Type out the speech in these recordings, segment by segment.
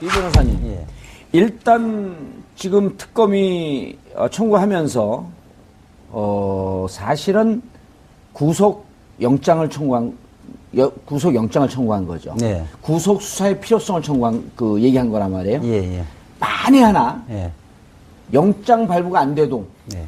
이 변호사님. 예. 일단 지금 특검이 청구하면서 사실은 구속영장을 청구한 거죠. 네. 구속 수사의 필요성을 청구한 얘기한 거란 말이에요. 예. 만에 하나 예. 영장 발부가 안 돼도 예.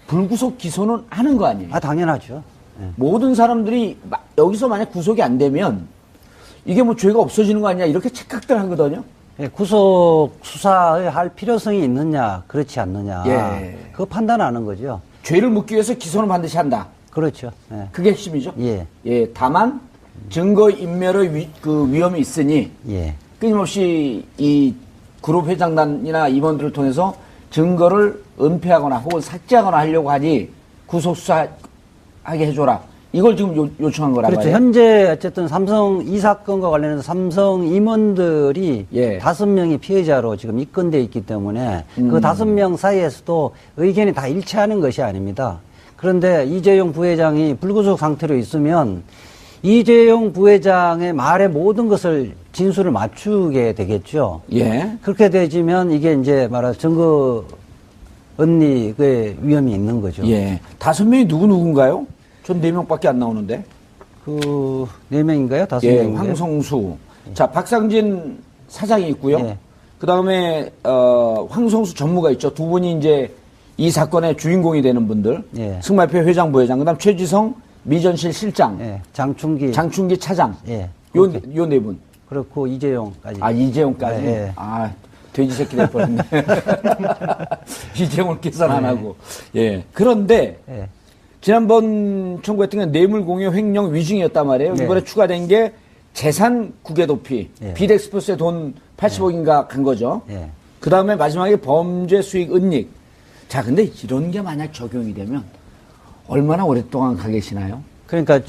불구속 기소는 하는 거 아니에요? 아, 당연하죠. 예. 모든 사람들이 여기서 만약 구속이 안 되면 이게 뭐 죄가 없어지는 거 아니냐 이렇게 착각들 하거든요. 예, 구속 수사에 할 필요성이 있느냐, 그렇지 않느냐. 예. 그거 판단하는 거죠. 죄를 묻기 위해서 기소는 반드시 한다. 그렇죠. 예. 그게 핵심이죠. 예. 예, 다만 증거 인멸의 위험이 있으니 예. 끊임없이 이 그룹 회장단이나 임원들을 통해서 증거를 은폐하거나 혹은 삭제하거나 하려고 하니 구속 수사하게 해줘라. 이걸 지금 요청한 거란 그렇죠. 말이에요. 현재 어쨌든 이 사건과 관련해서 삼성 임원들이 예. 5명이 피해자로 지금 입건돼 있기 때문에 그 5명 사이에서도 의견이 다 일치하는 것이 아닙니다. 그런데 이재용 부회장이 불구속 상태로 있으면 이재용 부회장의 말에 모든 것을 진술을 맞추게 되겠죠. 예. 그렇게 되지면 이게 이제 말하자면 증거 은닉의 위험이 있는 거죠. 예. 5명이 누군가요? 전 4명밖에 안 나오는데. 4명인가요? 5명인가요? 예, 황성수. 자, 박상진 사장이 있고요. 예. 그 다음에, 황성수 전무가 있죠. 두 분이 이제 이 사건의 주인공이 되는 분들. 예. 승마협회 회장, 부회장. 그 다음 최지성, 미전실 실장. 예. 장충기 차장. 예. 요 4분. 그렇고 이재용까지. 아, 이재용까지? 예. 아, 돼지 새끼 될 뻔했네. 이재용을 계산 안 하고. 예. 그런데, 예. 지난번 청구했던 건 뇌물공여 횡령 위증이었단 말이에요. 네. 이번에 추가된 게 재산 국외 도피. 예. 비덱스포스에 돈 80억인가 간 거죠. 예. 그 다음에 마지막에 범죄 수익 은닉. 자, 근데 이런 게 만약 적용이 되면 얼마나 오랫동안 가 계시나요? 그러니까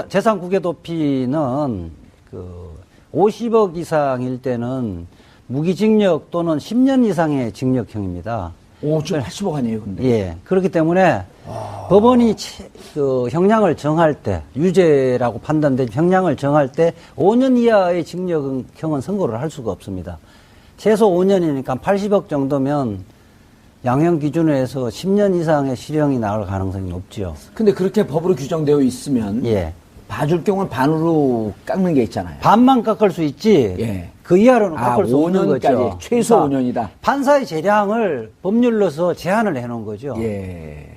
재산 국외 도피는 50억 이상일 때는 무기징역 또는 10년 이상의 징역형입니다. 오, 지금 80억 아니에요, 근데. 예. 그렇기 때문에 법원이 형량을 정할 때, 유죄라고 판단된 형량을 정할 때 5년 이하의 징역형은 선고를 할 수가 없습니다. 최소 5년이니까 80억 정도면 양형 기준으로 해서 10년 이상의 실형이 나올 가능성이 높죠. 근데 그렇게 법으로 규정되어 있으면. 예. 봐줄 경우는 반으로 깎는 게 있잖아요. 반만 깎을 수 있지. 예. 그 이하로는 깎을 수 없는 5년까지, 거죠. 최소 그러니까 5년이다. 판사의 재량을 법률로서 제한을 해놓은 거죠. 예.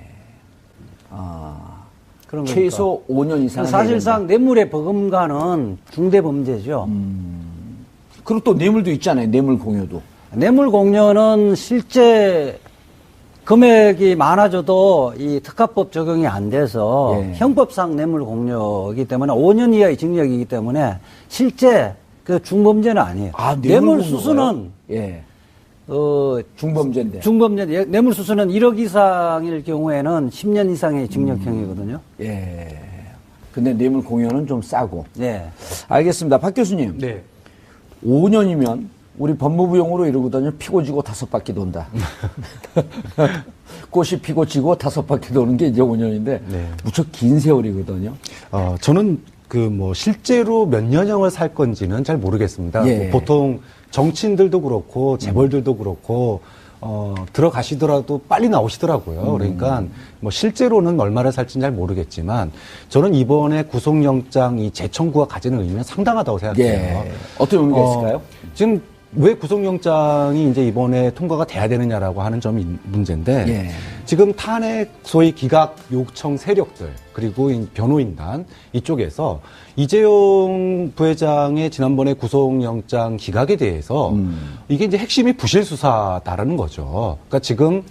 그런 최소 5년 이상. 사실상 뇌물의 버금가는 중대 범죄죠. 그리고 또 뇌물도 있잖아요. 뇌물 공여도. 뇌물 공여는 실제 금액이 많아져도 이 특가법 적용이 안 돼서 예. 형법상 뇌물 공여이기 때문에 5년 이하의 징역이기 때문에 실제 그 중범죄는 아니에요. 아, 뇌물 수수는 예. 중범죄인데. 중범죄 뇌물 수수는 1억 이상일 경우에는 10년 이상의 징역형이거든요. 예. 근데 뇌물 공여는 좀 싸고. 네. 알겠습니다. 박 교수님. 네. 5년이면 우리 법무부 용어로 이러거든요. 피고 지고 5바퀴 돈다. 꽃이 피고 지고 5바퀴 도는 게 이제 5년인데 네. 무척 긴 세월이거든요. 저는 실제로 몇 년형을 살 건지는 잘 모르겠습니다. 예. 보통 정치인들도 그렇고 재벌들도 그렇고 들어가시더라도 빨리 나오시더라고요. 그러니까 실제로는 얼마나 살지는 잘 모르겠지만 저는 이번에 구속영장 이 재청구가 가지는 의미는 상당하다고 생각해요. 예. 어떤 의미가 있을까요? 지금 왜 구속영장이 이제 이번에 통과가 돼야 되느냐라고 하는 점이 문제인데 예. 지금 탄핵 소위 기각 요청 세력들 그리고 변호인단 이쪽에서 이재용 부회장의 지난번에 구속영장 기각에 대해서 이게 이제 핵심이 부실 수사다라는 거죠. 그러니까 지금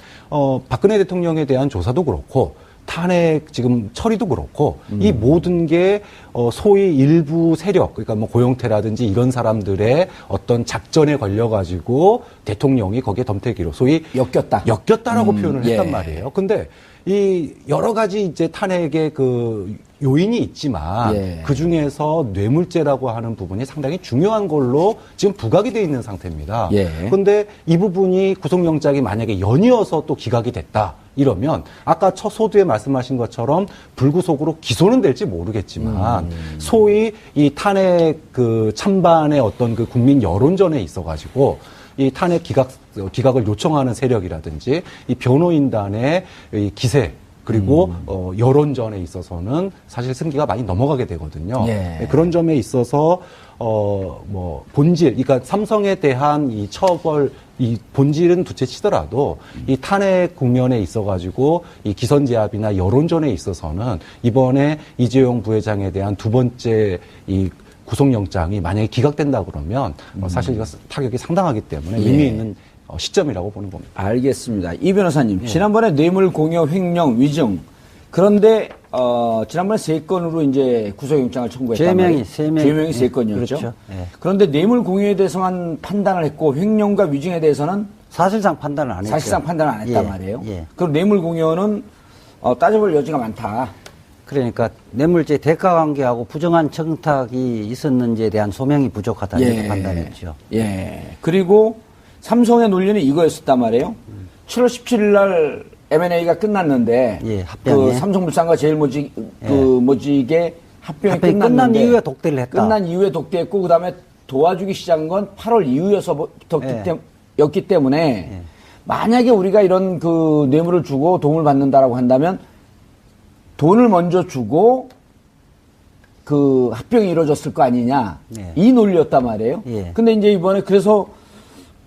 박근혜 대통령에 대한 조사도 그렇고 탄핵 지금 처리도 그렇고 이 모든 게 소위 일부 세력 그러니까 뭐 고영태라든지 이런 사람들의 어떤 작전에 걸려가지고 대통령이 거기에 덤태기로 소위 엮였다라고 표현을 예. 했단 말이에요. 근데 이 여러 가지 이제 탄핵의 그 요인이 있지만 예. 그 중에서 뇌물죄라고 하는 부분이 상당히 중요한 걸로 지금 부각이 돼 있는 상태입니다. 예. 그런데 이 부분이 구속영장이 만약에 연이어서 또 기각이 됐다. 이러면 아까 첫 소두에 말씀하신 것처럼 불구속으로 기소는 될지 모르겠지만 소위 이 탄핵 그 찬반의 어떤 그 국민 여론전에 있어가지고 이 탄핵 기각을 요청하는 세력이라든지 이 변호인단의 이 기세 그리고 여론전에 있어서는 사실 승기가 많이 넘어가게 되거든요. 예. 그런 점에 있어서 뭐 본질, 그러니까 삼성에 대한 이 처벌, 이 본질은 둘째치더라도 이 탄핵 국면에 있어가지고 이 기선제압이나 여론전에 있어서는 이번에 이재용 부회장에 대한 두 번째 이 구속영장이 만약에 기각된다 그러면 사실 이거 타격이 상당하기 때문에 의미 있는 시점이라고 보는 겁니다. 알겠습니다. 이 변호사님, 지난번에 뇌물 공여 횡령 위증 그런데 지난번에 3건으로 이제 구속영장을 청구했단 말이에요. 죄명이 3건이었죠. 그렇죠. 예. 그런데 뇌물 공여에 대해서만 판단을 했고 횡령과 위증에 대해서는 사실상 판단을 안 했죠. 사실상 판단을 안 했단 예, 말이에요. 예. 그럼 뇌물 공여는 따져볼 여지가 많다. 그러니까 뇌물죄 대가관계하고 부정한 청탁이 있었는지에 대한 소명이 부족하다 이렇게 판단했죠. 예. 그리고 삼성의 논리는 이거였었단 말이에요. 7월 17일 날 M&A가 끝났는데 예, 합병이. 그 삼성물산과 제일모직 모직의 합병이 끝난 끝났는데 이후에 독대를 했다. 끝난 이후에 독대했고 그다음에 도와주기 시작한 건 8월 이후였기 때문에 만약에 우리가 이런 그 뇌물을 주고 도움을 받는다라고 한다면 돈을 먼저 주고 그 합병이 이루어졌을 거 아니냐 이 논리였단 말이에요. 근데 이제 이번에 그래서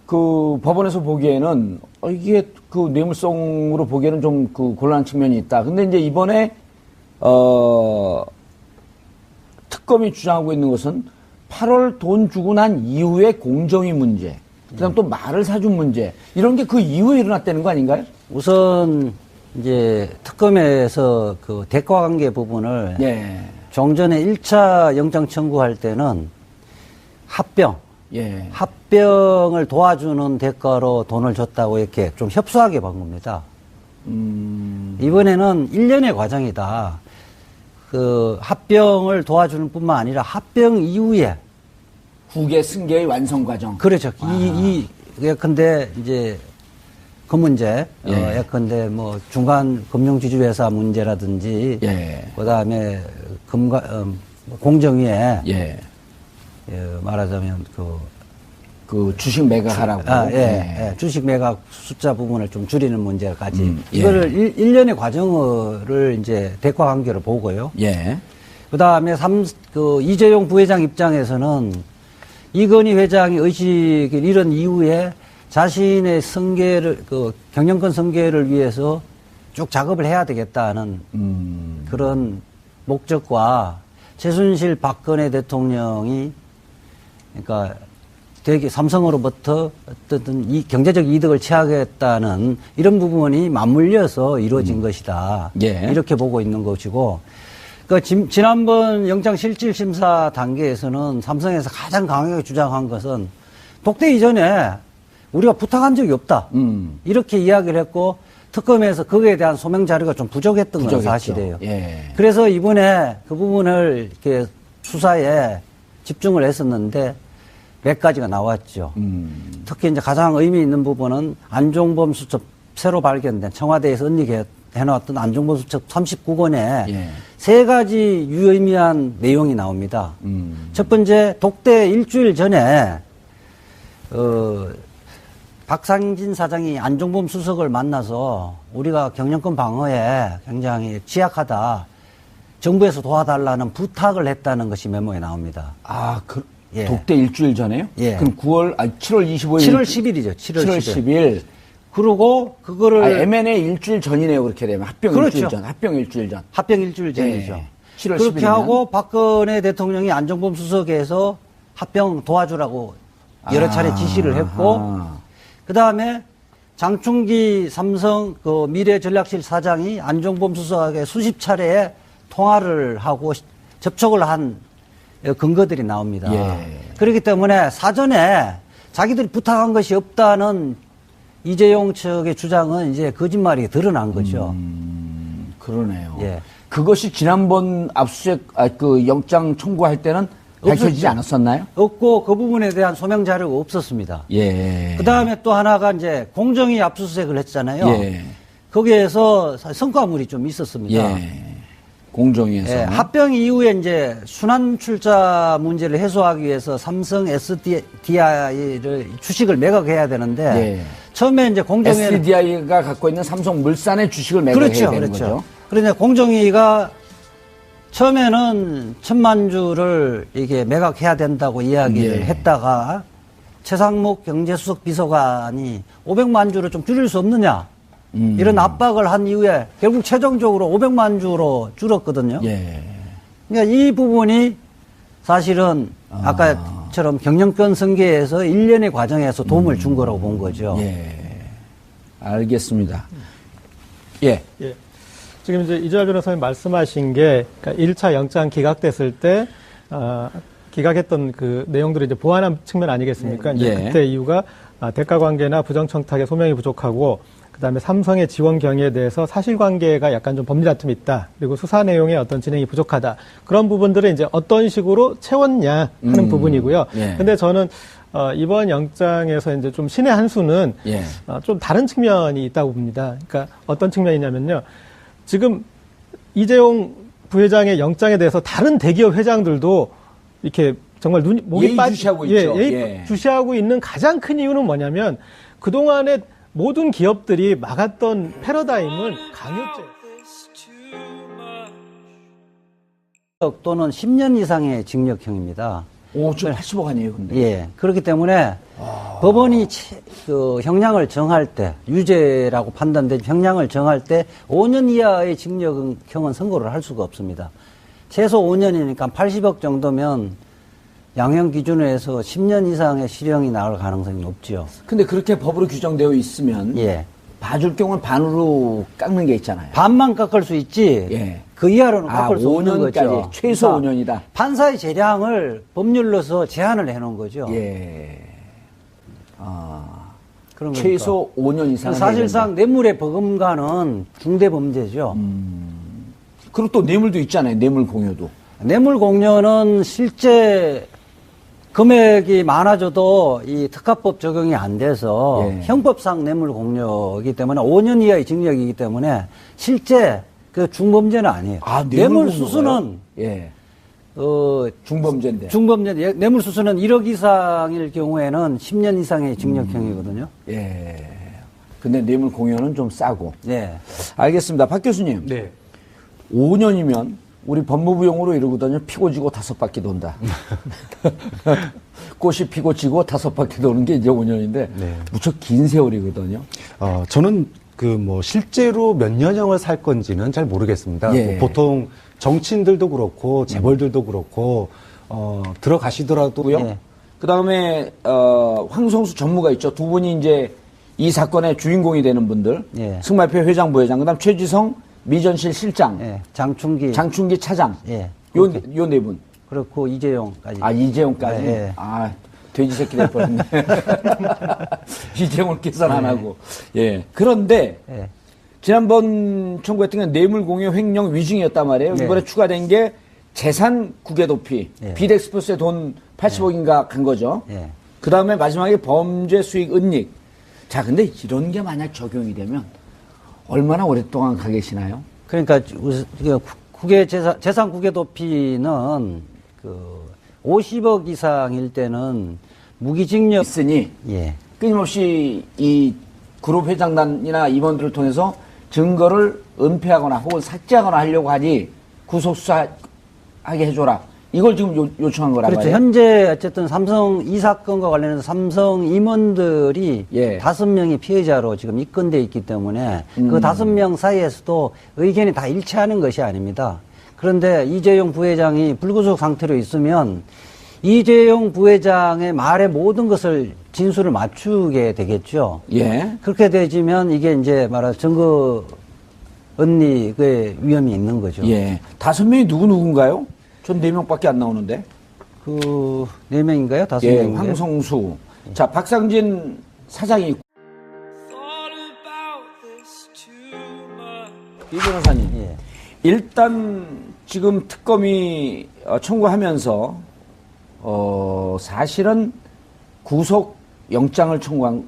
그 법원에서 보기에는 이게 그 뇌물성으로 보기에는 좀 그 곤란한 측면이 있다. 근데 이제 이번에 특검이 주장하고 있는 것은 8월 돈 주고 난 이후의 공정위 문제, 그다음 또 말을 사준 문제 이런 게 그 이후에 일어났다는 거 아닌가요? 우선 이제 특검에서 그 대가관계 부분을 종전에 1차 영장 청구할 때는 합병을 도와주는 대가로 돈을 줬다고 이렇게 좀 협소하게 본 겁니다. 이번에는 1년의 과정이다. 그 합병을 도와주는 뿐만 아니라 합병 이후에 후계 승계의 완성 과정. 그렇죠. 예컨대 이제 그 문제, 예컨대 뭐 중간 금융지주회사 문제라든지, 그다음에 공정위에 말하자면 그 주식 매각하라고. 주식 매각 숫자 부분을 좀 줄이는 문제까지. 이거를 1년의 과정을 이제 대가 관계로 보고요. 그 다음에 이재용 부회장 입장에서는 이건희 회장이 의식을 잃은 이후에 자신의 경영권 승계를 위해서 쭉 작업을 해야 되겠다는 그런 목적과 최순실 박근혜 대통령이 그러니까 되게 삼성으로부터 어떤 경제적 이득을 취하겠다는 이런 부분이 맞물려서 이루어진 것이다. 이렇게 보고 있는 것이고, 지난번 영장 실질 심사 단계에서는 삼성에서 가장 강하게 주장한 것은 독대 이전에 우리가 부탁한 적이 없다. 이렇게 이야기를 했고, 특검에서 거기에 대한 소명 자료가 좀 부족했던 건 사실이에요. 그래서 이번에 그 부분을 이렇게 수사에 집중을 했었는데 몇 가지가 나왔죠. 특히 이제 가장 의미 있는 부분은 안종범 수첩 새로 발견된 청와대에서 언닉해 놨던 안종범 수첩 39권에 세 가지 유의미한 내용이 나옵니다. 첫 번째, 독대 일주일 전에 박상진 사장이 안종범 수석을 만나서 우리가 경영권 방어에 굉장히 취약하다. 정부에서 도와달라는 부탁을 했다는 것이 메모에 나옵니다. 독대 일주일 전에요? 그럼 7월 25일. 7월 10일이죠. 7월 10일. 그리고 그거를. M&A 일주일 전이네요. 그렇게 되면. 합병 일주일 전. 합병 일주일 전. 합병 일주일 전이죠. 7월 10일. 그렇게 하고 박근혜 대통령이 안종범 수석에서 합병 도와주라고 여러 차례 지시를 했고, 그 다음에 장충기 삼성 미래전략실 사장이 안종범 수석에게 수십 차례에 통화를 하고 접촉을 한 근거들이 나옵니다. 그렇기 때문에 사전에 자기들이 부탁한 것이 없다는 이재용 측의 주장은 이제 거짓말이 드러난 거죠. 그러네요. 예. 그것이 지난번 압수수색, 그 영장 청구할 때는 밝혀지지 없었죠. 않았었나요? 없고 그 부분에 대한 소명 자료가 없었습니다. 예. 그 다음에 또 하나가 이제 공정위 압수수색을 했잖아요. 예. 거기에서 성과물이 좀 있었습니다. 예. 공정위에서. 예, 합병 이후에 이제 순환 출자 문제를 해소하기 위해서 삼성 SDI를 주식을 매각해야 되는데 예. 처음에 이제 공정위는 SDI가 갖고 있는 삼성물산의 주식을 매각해야 그렇죠, 되는 그렇죠. 거죠. 그런데 공정위가 처음에는 1,000만 주를 이게 매각해야 된다고 이야기를 예. 했다가 최상목 경제수석 비서관이 500만 주를 좀 줄일 수 없느냐 이런 압박을 한 이후에 결국 최종적으로 500만 주로 줄었거든요. 예. 그러니까 이 부분이 사실은 아까처럼 경영권 승계에서 1년의 과정에서 도움을 준 거라고 본 거죠. 예. 알겠습니다. 예. 예. 지금 이제 이재화 변호사님 말씀하신 게, 그러니까 1차 영장 기각됐을 때, 기각했던 그 내용들을 이제 보완한 측면 아니겠습니까? 이제 예. 그때 이유가 대가 관계나 부정청탁의 소명이 부족하고, 그다음에 삼성의 지원 경위에 대해서 사실관계가 약간 좀 법리 다툼이 있다. 그리고 수사 내용의 어떤 진행이 부족하다. 그런 부분들을 이제 어떤 식으로 채웠냐 하는 부분이고요. 예. 근데 저는 이번 영장에서 이제 좀 신의 한 수는 예. 좀 다른 측면이 있다고 봅니다. 그러니까 어떤 측면이냐면요. 지금 이재용 부회장의 영장에 대해서 다른 대기업 회장들도 이렇게 정말 목이 예의주시하고 있죠. 예의 예. 주시하고 있는 가장 큰 이유는 뭐냐면 그동안에 모든 기업들이 막았던 패러다임은 강요죄. 또는 10년 이상의 징역형입니다. 오, 좀 80억 아니에요, 근데. 예. 그렇기 때문에 법원이 그 형량을 정할 때, 유죄라고 판단된 형량을 정할 때 5년 이하의 징역형은 선고를 할 수가 없습니다. 최소 5년이니까 80억 정도면 양형 기준으로 해서 10년 이상의 실형이 나올 가능성이 높죠. 근데 그렇게 법으로 규정되어 있으면 예. 봐줄 경우는 반으로 깎는 게 있잖아요. 반만 깎을 수 있지. 예. 그 이하로는 깎을 수 없는 5년까지, 거죠. 최소 그러니까 5년이다. 판사의 재량을 법률로서 제한을 해놓은 거죠. 예. 그런 거니까. 최소 5년 이상. 사실상 뇌물의 버금가는 중대 범죄죠. 그리고 또 뇌물도 있잖아요. 뇌물 공여도. 뇌물 공여는 실제 금액이 많아져도 이 특가법 적용이 안 돼서 예. 형법상 뇌물 공여이기 때문에 5년 이하의 징역이기 때문에 실제 그 중범죄는 아니에요. 뇌물 수수는 예. 중범죄인데. 중범죄인데. 뇌물 수수는 1억 이상일 경우에는 10년 이상의 징역형이거든요. 예. 근데 뇌물 공여는 좀 싸고. 네. 알겠습니다. 박 교수님. 네. 5년이면 우리 법무부 용어로 이러거든요. 피고 지고 5바퀴 돈다. 꽃이 피고 지고 5바퀴 도는 게 이제 5년인데 네. 무척 긴 세월이거든요. 저는 실제로 몇 년형을 살 건지는 잘 모르겠습니다. 예. 보통 정치인들도 그렇고 재벌들도 그렇고 들어가시더라도요. 예. 그 다음에 황성수 전무가 있죠. 두 분이 이제 이 사건의 주인공이 되는 분들. 예. 승마협회 회장, 부회장. 그다음 최지성 미전실 실장. 예. 장충기. 장충기 차장. 예. 요 네 분. 그렇고 이재용까지. 이재용까지. 예. 돼지 새끼 될 뻔했네. 이재용을 계산 안 하고. 예. 그런데 예. 지난번 청구했던 건 뇌물 공여 횡령 위증이었단 말이에요. 네. 이번에 추가된 게 재산 국외 도피. 네. 비덱스포스에 돈 80억인가 간 거죠. 예. 그 다음에 마지막에 범죄 수익 은닉. 자, 근데 이런 게 만약 적용이 되면 얼마나 오랫동안 가 계시나요? 그러니까 국외 재산 국외 도피는 50억 이상일 때는 무기징역 있으니 예. 끊임없이 이 그룹 회장단이나 임원들을 통해서 증거를 은폐하거나 혹은 삭제하거나 하려고 하니 구속수사하게 해줘라. 이걸 지금 요청한 거란 그렇죠. 말이에요. 현재 어쨌든 삼성 이 사건과 관련해서 삼성 임원들이 예. 5명이 피해자로 지금 입건돼 있기 때문에 그 5명 사이에서도 의견이 다 일치하는 것이 아닙니다. 그런데 이재용 부회장이 불구속 상태로 있으면 이재용 부회장의 말에 모든 것을 진술을 맞추게 되겠죠. 예. 그렇게 되지면 이게 이제 증거 은닉의 위험이 있는 거죠. 예. 5명이 누군가요? 전 4명밖에 안 나오는데. 4명인가요? 5명인가요? 예, 황성수. 자, 박상진 사장이 있고. 이 변호사님. 예. 일단 지금 특검이 청구하면서 사실은 구속 영장을 청구한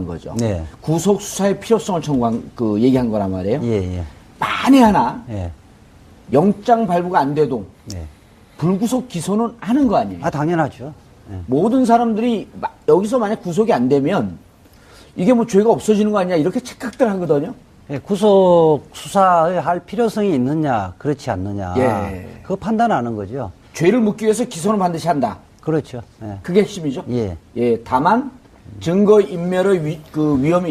거죠. 네. 구속 수사의 필요성을 청구한 얘기한 거란 말이에요. 예, 예. 만에 하나 예. 영장 발부가 안 돼도 예. 불구속 기소는 하는 거 아니에요. 아, 당연하죠. 예. 모든 사람들이 여기서 만약 구속이 안 되면 이게 뭐 죄가 없어지는 거 아니냐 이렇게 착각들 하거든요. 예, 구속 수사에 할 필요성이 있느냐, 그렇지 않느냐. 예. 그거 판단하는 거죠. 죄를 묻기 위해서 기소는 반드시 한다. 그렇죠. 예. 그게 핵심이죠. 예. 다만 증거 인멸의 위험이